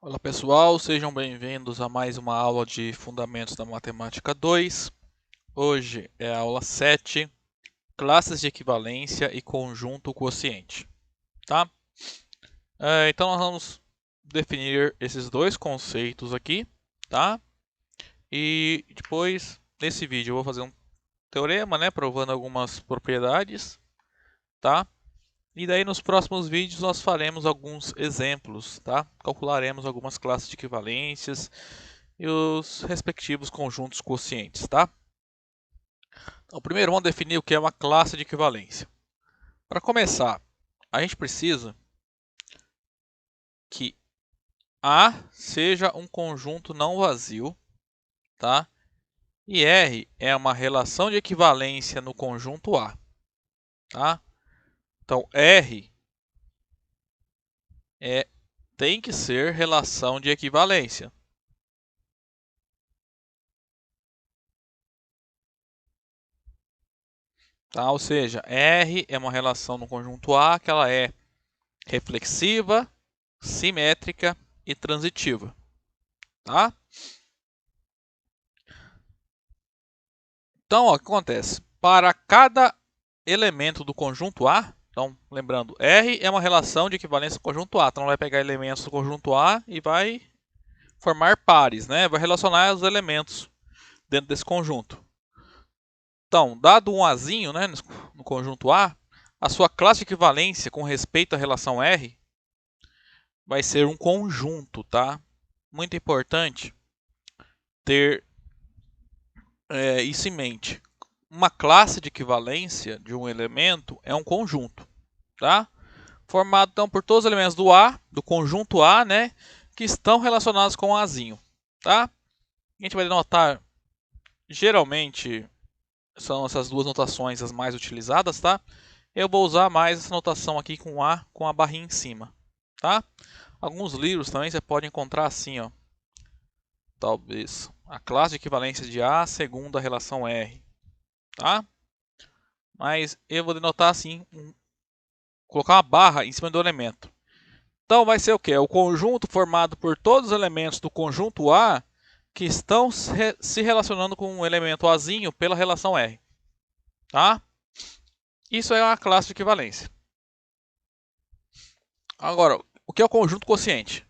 Olá pessoal, sejam bem-vindos a mais uma aula de Fundamentos da Matemática 2. Hoje é a aula 7, classes de equivalência e conjunto quociente. Tá? Então nós vamos definir esses dois conceitos aqui, tá? E depois, nesse vídeo, eu vou fazer um teorema, né, provando algumas propriedades, tá? E daí nos próximos vídeos nós faremos alguns exemplos, tá? Calcularemos algumas classes de equivalências e os respectivos conjuntos quocientes, tá? Então, primeiro vamos definir o que é uma classe de equivalência. Para começar, a gente precisa que A seja um conjunto não vazio, tá? E R é uma relação de equivalência no conjunto A, tá? Então, R tem que ser relação de equivalência. Tá? Ou seja, R é uma relação no conjunto A que ela é reflexiva, simétrica e transitiva. Tá? Então, ó, o que acontece? Para cada elemento do conjunto A, então, lembrando, R é uma relação de equivalência do conjunto A. Então, vai pegar elementos do conjunto A e vai formar pares, né? Vai relacionar os elementos dentro desse conjunto. Então, dado um Azinho, né, no conjunto A, a sua classe de equivalência com respeito à relação R vai ser um conjunto, tá? Muito importante ter isso em mente. Uma classe de equivalência de um elemento é um conjunto, tá? Formado então por todos os elementos do conjunto A, né, que estão relacionados com o Azinho, tá? A gente vai notar, geralmente, são essas duas notações as mais utilizadas, tá? Eu vou usar mais essa notação aqui com A, com a barrinha em cima, tá? Alguns livros também você pode encontrar assim, ó. Talvez a classe de equivalência de A segundo a relação R, tá? Mas eu vou denotar assim, colocar uma barra em cima do elemento. Então vai ser o que? O conjunto formado por todos os elementos do conjunto A que estão se relacionando com um elemento Azinho pela relação R. Tá? Isso é uma classe de equivalência. Agora, o que é o conjunto quociente?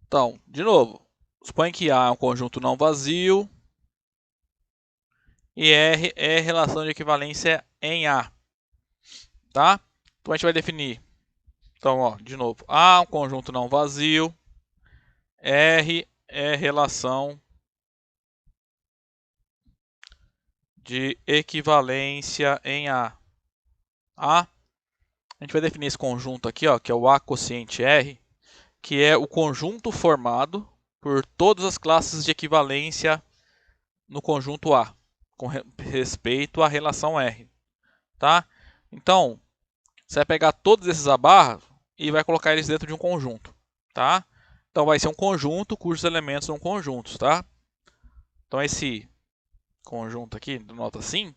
Então, de novo, suponha que A é um conjunto não vazio e R é relação de equivalência em A. Tá? Então a gente vai definir. Então, ó, de novo, A é um conjunto não vazio, R é relação de equivalência em A. A gente vai definir esse conjunto aqui, ó, que é o A quociente R, que é o conjunto formado por todas as classes de equivalência no conjunto A, com respeito à relação R. Tá? Então, você vai pegar todos esses A barra e vai colocar eles dentro de um conjunto. Tá? Então, vai ser um conjunto cujos elementos são conjuntos. Tá? Então, esse conjunto aqui, nota assim.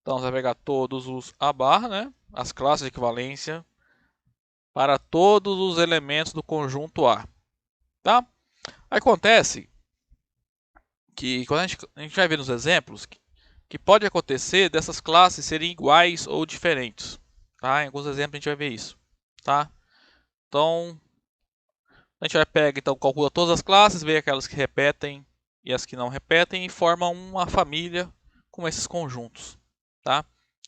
Então, você vai pegar todos os A barra, né? As classes de equivalência para todos os elementos do conjunto A. Tá? Acontece que, quando a gente vai ver nos exemplos, que pode acontecer dessas classes serem iguais ou diferentes. Tá? Em alguns exemplos a gente vai ver isso. Tá? Então, a gente vai pegar, então, calcula todas as classes, vê aquelas que repetem e as que não repetem e forma uma família com esses conjuntos. Tá?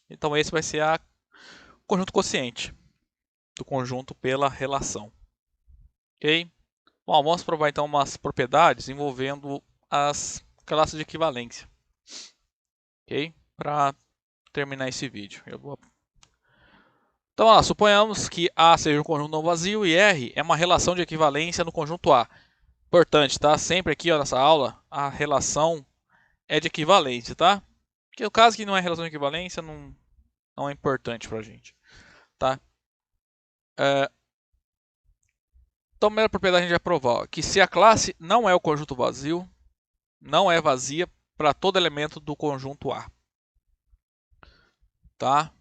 Então, esse vai ser o conjunto quociente do conjunto pela relação. Ok? Bom, vamos provar então umas propriedades envolvendo as classes de equivalência. Ok? Para terminar esse vídeo. Então, ó, suponhamos que A seja um conjunto não vazio e R é uma relação de equivalência no conjunto A. Importante, tá? Sempre aqui ó, nessa aula, a relação é de equivalência, tá? Porque o caso que não é relação de equivalência não é importante para a gente. Tá? Então, a primeira propriedade a gente vai provar ó, que se a classe não é o conjunto vazio, não é vazia para todo elemento do conjunto A. Tá?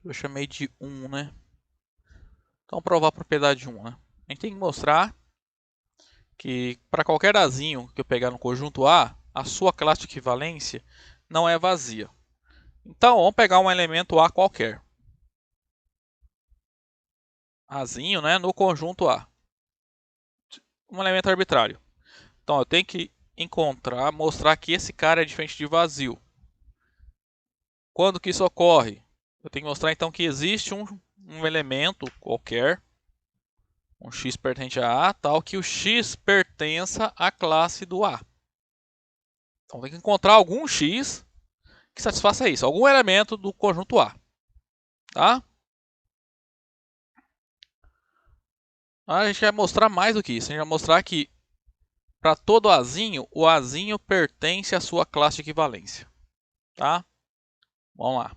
Eu chamei de 1, né? Então, provar a propriedade 1, né? A gente tem que mostrar que para qualquer Azinho que eu pegar no conjunto A, a sua classe de equivalência não é vazia. Então, vamos pegar um elemento A qualquer. Azinho, né, no conjunto A. Um elemento arbitrário. Então, eu tenho que mostrar que esse cara é diferente de vazio. Quando que isso ocorre? Eu tenho que mostrar então que existe um elemento qualquer, um x pertence a A, tal que o x pertença à classe do A. Então tem que encontrar algum x que satisfaça isso, algum elemento do conjunto A. Tá? A gente vai mostrar mais do que isso, a gente vai mostrar que para todo Azinho, o Azinho pertence à sua classe de equivalência. Tá? Vamos lá.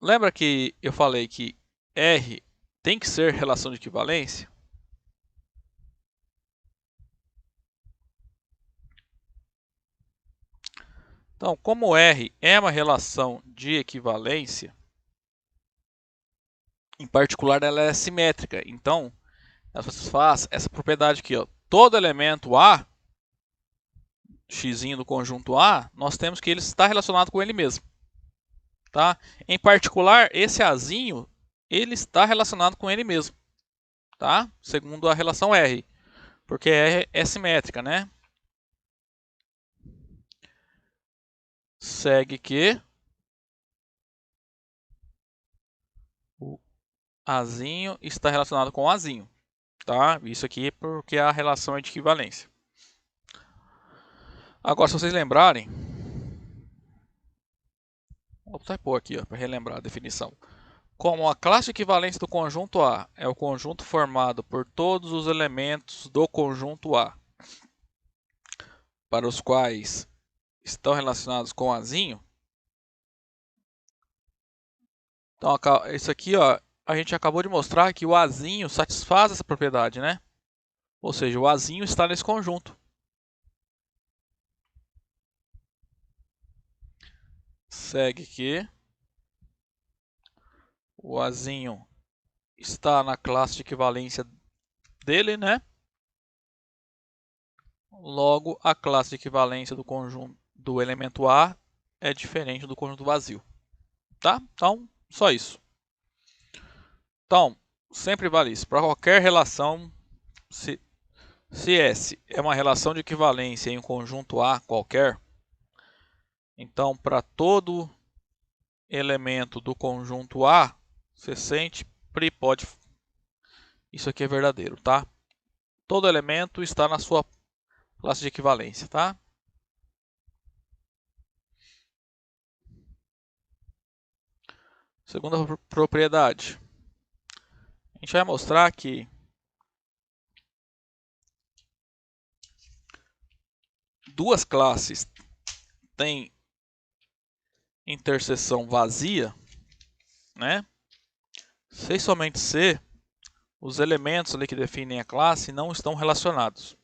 Lembra que eu falei que R tem que ser relação de equivalência? Então, como R é uma relação de equivalência, em particular ela é simétrica, então ela satisfaz essa propriedade aqui, ó. Todo elemento A, x do conjunto A, nós temos que ele está relacionado com ele mesmo. Tá? Em particular, esse Azinho, ele está relacionado com ele mesmo. Tá? Segundo a relação R, porque R é simétrica, né? Segue que o Azinho está relacionado com o Azinho. Tá? Isso aqui é porque a relação é de equivalência. Agora, se vocês lembrarem, vou typar aqui para relembrar a definição. Como a classe de equivalência do conjunto A é o conjunto formado por todos os elementos do conjunto A, para os quais estão relacionados com Azinho. Então, isso aqui, ó, a gente acabou de mostrar que o Azinho satisfaz essa propriedade, né? Ou seja, o Azinho está nesse conjunto. Segue que o Azinho está na classe de equivalência dele, né? Logo, a classe de equivalência do conjunto do elemento A é diferente do conjunto vazio. Tá? Então, só isso. Então, sempre vale isso. Para qualquer relação, se S é uma relação de equivalência em um conjunto A qualquer, então para todo elemento do conjunto A, você sempre pode... Isso aqui é verdadeiro, tá? Todo elemento está na sua classe de equivalência, tá? Segunda propriedade. A gente vai mostrar que duas classes têm interseção vazia, né? Se somente C, os elementos ali que definem a classe não estão relacionados.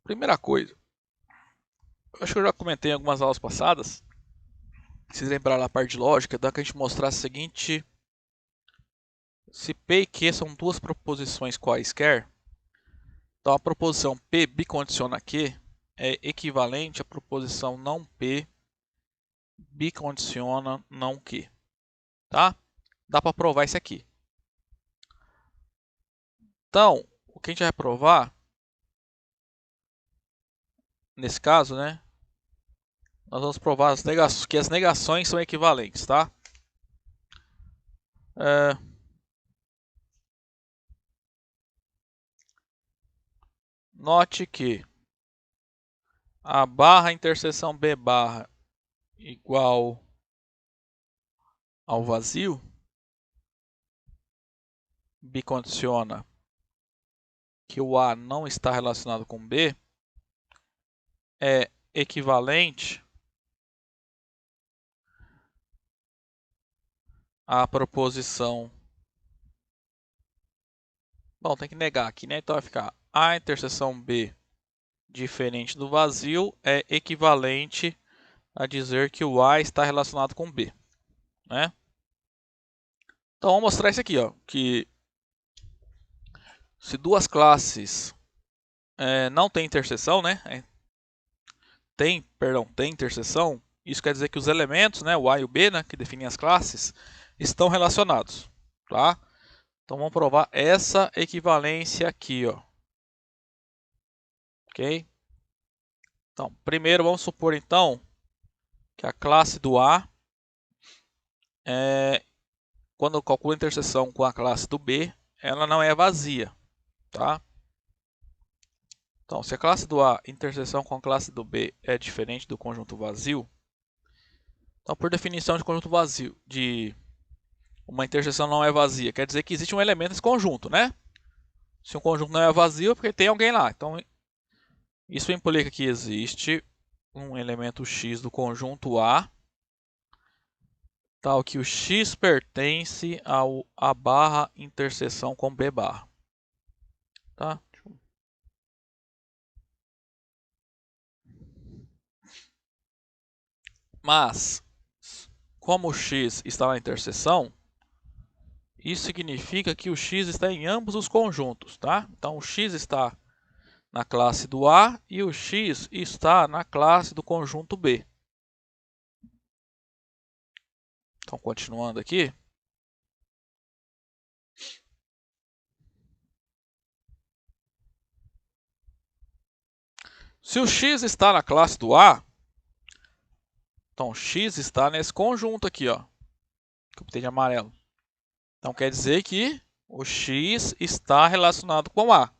Primeira coisa, eu acho que eu já comentei em algumas aulas passadas, se lembrar da parte de lógica, dá que a gente mostrar a seguinte: se P e Q são duas proposições quaisquer, então a proposição P bicondiciona Q é equivalente à proposição não P bicondiciona não Q. Tá? Dá para provar isso aqui. Então, o que a gente vai provar, nesse caso, né? Nós vamos provar que as negações são equivalentes, tá? Note que a barra interseção B barra igual ao vazio bicondiciona que o A não está relacionado com B é equivalente à proposição... Bom, tem que negar aqui, né? Então vai ficar A interseção B diferente do vazio é equivalente a dizer que o A está relacionado com B, né? Então, vamos mostrar isso aqui, ó, que se duas classes não têm interseção, né? Tem interseção, isso quer dizer que os elementos, né, o A e o B, né, que definem as classes, estão relacionados, tá? Então, vamos provar essa equivalência aqui, ó. Ok? Então, primeiro vamos supor então que a classe do A, quando eu calculo a interseção com a classe do B, ela não é vazia, tá? Então, se a classe do A interseção com a classe do B é diferente do conjunto vazio, então por definição de conjunto vazio, de uma interseção não é vazia, quer dizer que existe um elemento nesse conjunto, né? Se um conjunto não é vazio, é porque tem alguém lá. Então, isso implica que existe um elemento X do conjunto A, tal que o X pertence ao A barra interseção com B barra. Tá? Mas, como o X está na interseção, isso significa que o X está em ambos os conjuntos, tá? Então, o X está na classe do A e o X está na classe do conjunto B. Então, continuando aqui. Se o X está na classe do A, então o X está nesse conjunto aqui, ó, que eu botei de amarelo. Então, quer dizer que o X está relacionado com o A.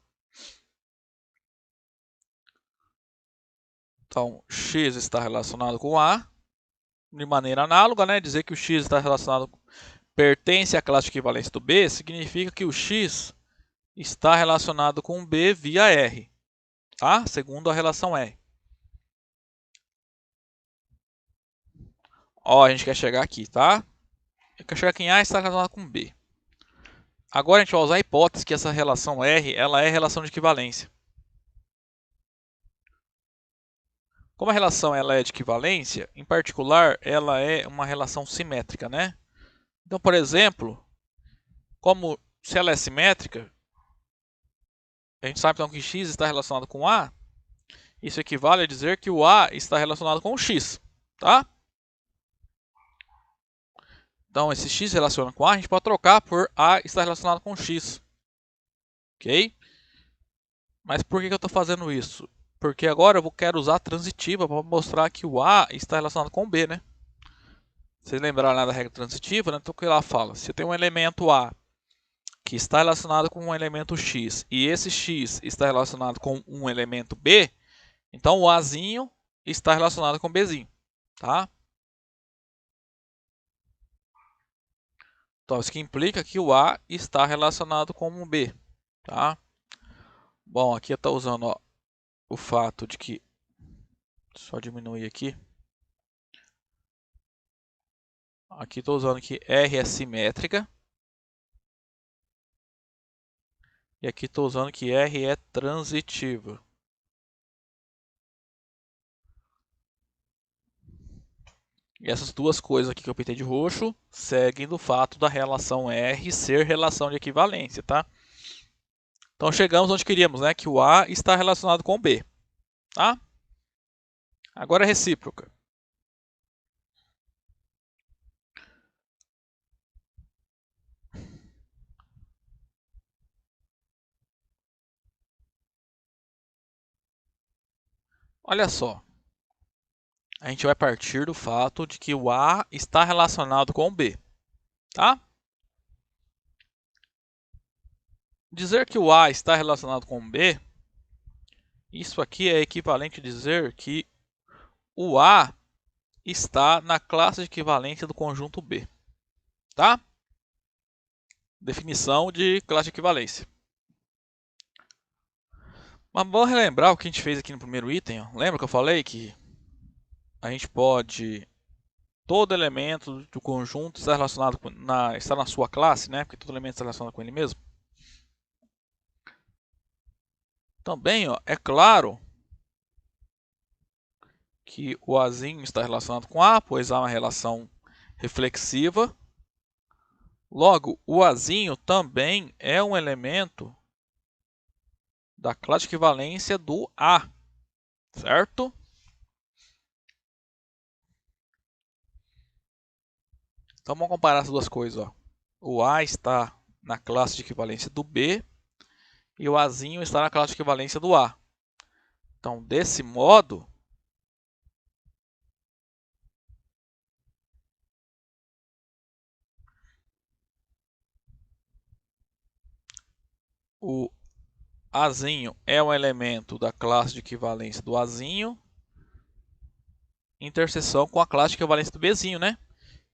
Então, X está relacionado com A. De maneira análoga, né? Dizer que o X está relacionado, pertence à classe de equivalência do B, significa que o X está relacionado com B via R, tá? Segundo a relação R. Ó, a gente quer chegar aqui, tá? Quer chegar aqui em A está relacionado com B. Agora a gente vai usar a hipótese que essa relação R, ela é relação de equivalência. Como a relação ela é de equivalência, em particular, ela é uma relação simétrica, né? Então, por exemplo, como se ela é simétrica, a gente sabe então que x está relacionado com A, isso equivale a dizer que o A está relacionado com o x, tá? Então, esse x relaciona com A, a gente pode trocar por A está relacionado com x, ok? Mas por que eu estou fazendo isso? Porque agora eu quero usar a transitiva para mostrar que o A está relacionado com o B, né? Vocês lembraram lá da regra transitiva, né? Então, o que ela fala? Se eu tenho um elemento A que está relacionado com um elemento X e esse X está relacionado com um elemento B, então o Azinho está relacionado com o Bzinho, tá? Então, isso que implica que o A está relacionado com o B, tá? Bom, aqui eu estou usando, ó, o fato de que... Só diminuir aqui. Aqui estou usando que R é simétrica. E aqui estou usando que R é transitiva. E essas duas coisas aqui que eu pintei de roxo seguem do fato da relação R ser relação de equivalência, tá? Então chegamos onde queríamos, né? Que o A está relacionado com o B, tá? Agora é recíproca. Olha só. A gente vai partir do fato de que o A está relacionado com o B, tá? Dizer que o A está relacionado com o B, isso aqui é equivalente a dizer que o A está na classe de equivalência do conjunto B, tá? Definição de classe de equivalência. Mas vamos relembrar o que a gente fez aqui no primeiro item. Ó. Lembra que eu falei que a gente pode... Todo elemento do conjunto está relacionado está na sua classe, né? Porque todo elemento está relacionado com ele mesmo. Também, ó, é claro que o Azinho está relacionado com A, pois há uma relação reflexiva. Logo, o Azinho também é um elemento da classe de equivalência do A, certo? Então vamos comparar as duas coisas. Ó. O A está na classe de equivalência do B e o Azinho está na classe de equivalência do A. Então, desse modo, o Azinho é um elemento da classe de equivalência do Azinho, em interseção com a classe de equivalência do Bzinho, né?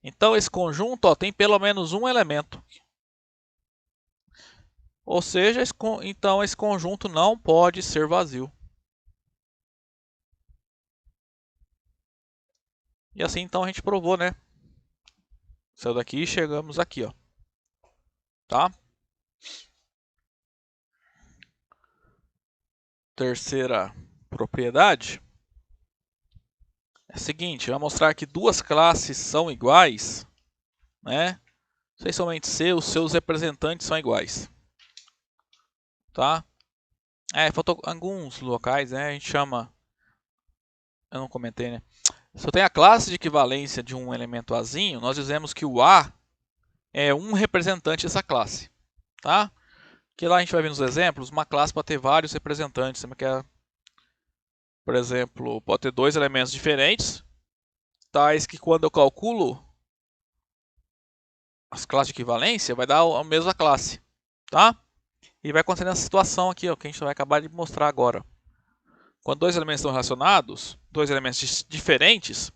Então, esse conjunto ó, tem pelo menos um elemento. Ou seja, então esse conjunto não pode ser vazio. E assim, então, a gente provou, né? Saiu daqui e chegamos aqui, ó. Tá? Terceira propriedade é a seguinte, vai mostrar que duas classes são iguais, né? Se somente C, os seus representantes são iguais. Tá? Faltou alguns locais, né? A gente chama... Eu não comentei, né? Se eu tenho a classe de equivalência de um elemento Azinho, nós dizemos que o A é um representante dessa classe. Tá? Que lá a gente vai ver nos exemplos, uma classe pode ter vários representantes. Por exemplo, pode ter dois elementos diferentes, tais que quando eu calculo as classes de equivalência, vai dar a mesma classe. Tá? E vai acontecer nessa situação aqui, ó, que a gente vai acabar de mostrar agora. Quando dois elementos estão relacionados, dois elementos diferentes,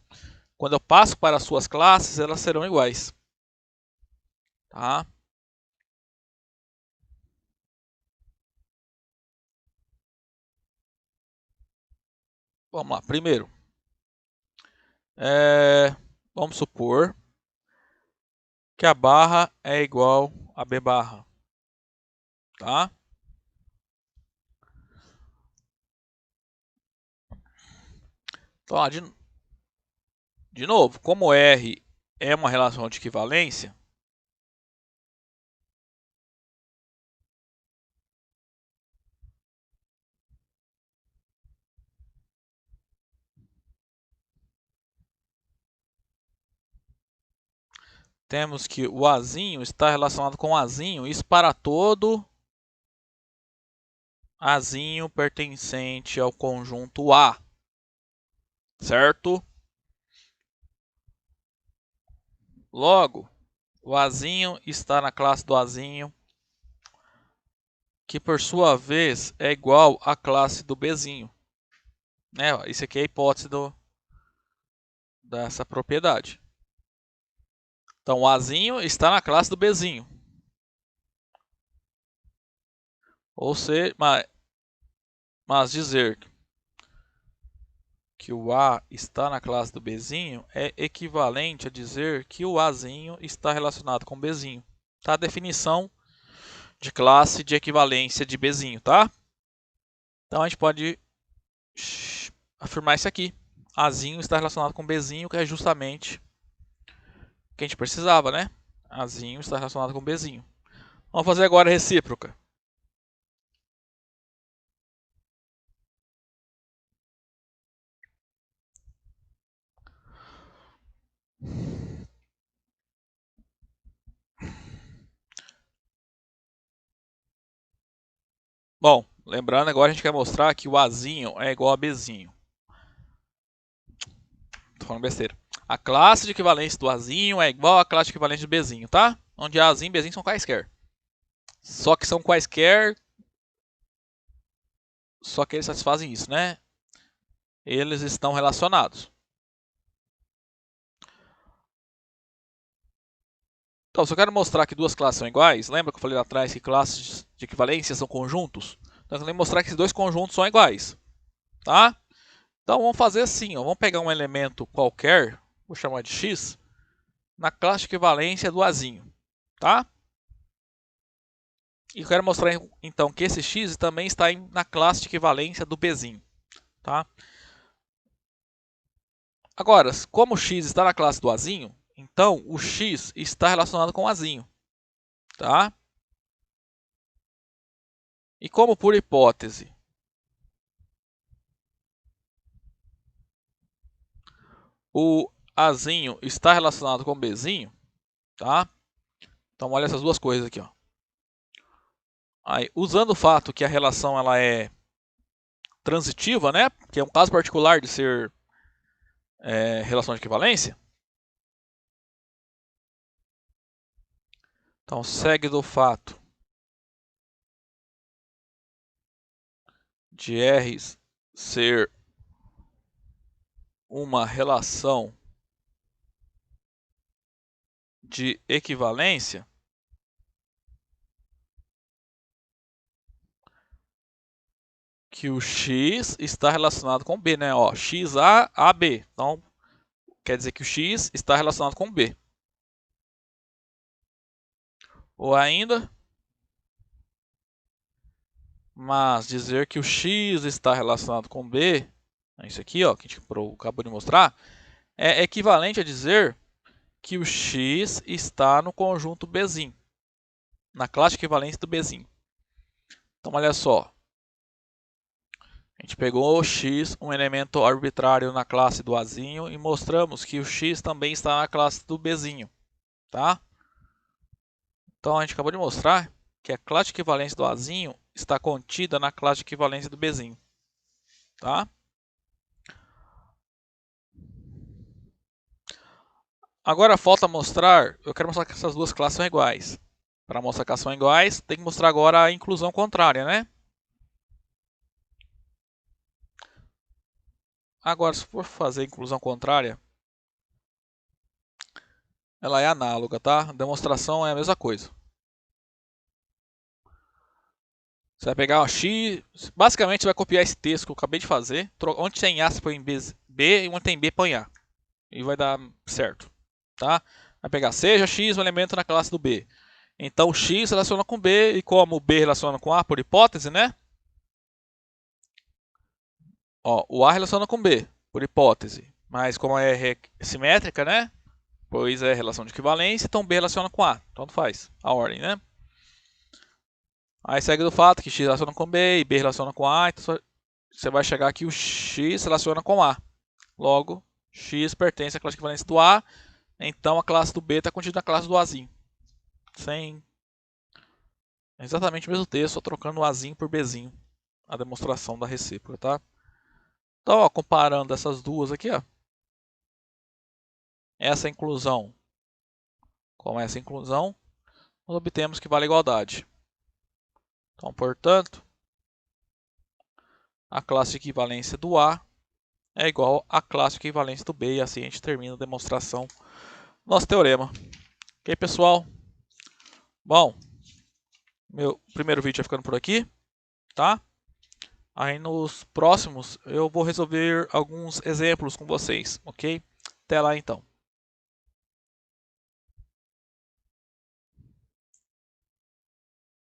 quando eu passo para as suas classes, elas serão iguais. Tá? Vamos lá. Primeiro, vamos supor que a barra é igual a B barra. Tá? Então, ó, de novo, como R é uma relação de equivalência, temos que o Azinho está relacionado com o Azinho, isso para todo Azinho pertencente ao conjunto A, certo? Logo, o Azinho está na classe do Azinho, que por sua vez é igual à classe do Bzinho. Né? Isso aqui é a hipótese dessa propriedade. Então, o Azinho está na classe do Bzinho. Ou seja, mas dizer que o A está na classe do Bzinho é equivalente a dizer que o Azinho está relacionado com o Bzinho. Tá? A definição de classe de equivalência de Bzinho, tá? Então a gente pode afirmar isso aqui. Azinho está relacionado com Bzinho, que é justamente o que a gente precisava, né? Azinho está relacionado com Bzinho. Vamos fazer agora a recíproca. Bom, lembrando agora a gente quer mostrar que o Azinho é igual a Bzinho. Tô falando besteira. A classe de equivalência do Azinho é igual à classe de equivalência do Bzinho, tá? Onde Azinho e Bzinho são quaisquer. Só que são quaisquer, só que eles satisfazem isso, né? Eles estão relacionados. Então, se eu quero mostrar que duas classes são iguais, lembra que eu falei lá atrás que classes de equivalência são conjuntos? Então, eu quero mostrar que esses dois conjuntos são iguais, tá? Então, vamos fazer assim, ó, vamos pegar um elemento qualquer, vou chamar de x, na classe de equivalência do Azinho, tá? E eu quero mostrar, então, que esse x também está na classe de equivalência do Bzinho, tá? Agora, como o x está na classe do azinho, então o x está relacionado com o azinho, tá? E como por hipótese, o azinho está relacionado com o bzinho, tá? Então olha essas duas coisas aqui, ó. Aí, usando o fato que a relação ela é transitiva, né? Que é um caso particular de ser relação de equivalência. Então segue do fato de R ser uma relação de equivalência que o x está relacionado com b, né? Ó, xa a b. Então, quer dizer que o x está relacionado com b. Ou ainda, mas dizer que o x está relacionado com b, isso aqui, ó, que a gente acabou de mostrar, é equivalente a dizer que o x está no conjunto bzinho, na classe de equivalência do bzinho. Então, olha só. A gente pegou o x, um elemento arbitrário na classe do azinho, e mostramos que o x também está na classe do bzinho, tá? Então, a gente acabou de mostrar que a classe de equivalência do azinho está contida na classe de equivalência do bzinho, tá? Agora falta mostrar, eu quero mostrar que essas duas classes são iguais. Para mostrar que elas são iguais, tem que mostrar agora a inclusão contrária, né? Agora, se for fazer a inclusão contrária, ela é análoga, tá? A demonstração é a mesma coisa. Você vai pegar o x, basicamente você vai copiar esse texto que eu acabei de fazer. Onde tem A, você põe B, e onde tem B, põe A. E vai dar certo, tá? Vai pegar seja x um elemento na classe do B. Então o x relaciona com B, e como o B relaciona com A por hipótese, né? Ó, o A relaciona com B, por hipótese. Mas como é simétrica, né? Pois é relação de equivalência, então B relaciona com A. Tanto faz a ordem, né? Aí segue do fato que x relaciona com B e B relaciona com A. Então você vai chegar aqui, o x relaciona com A. Logo, x pertence à classe de equivalência do A. Então a classe do B está contida na classe do Azinho. Sem exatamente o mesmo texto, só trocando o Azinho por Bzinho. A demonstração da recíproca, tá? Então, ó, comparando essas duas aqui, ó. Essa inclusão com essa inclusão, nós obtemos que vale a igualdade. Então, portanto, a classe de equivalência do A é igual à classe de equivalência do B. E assim a gente termina a demonstração do nosso teorema. Ok, pessoal? Bom, meu primeiro vídeo vai ficando por aqui, tá? Aí nos próximos eu vou resolver alguns exemplos com vocês, ok? Até lá então.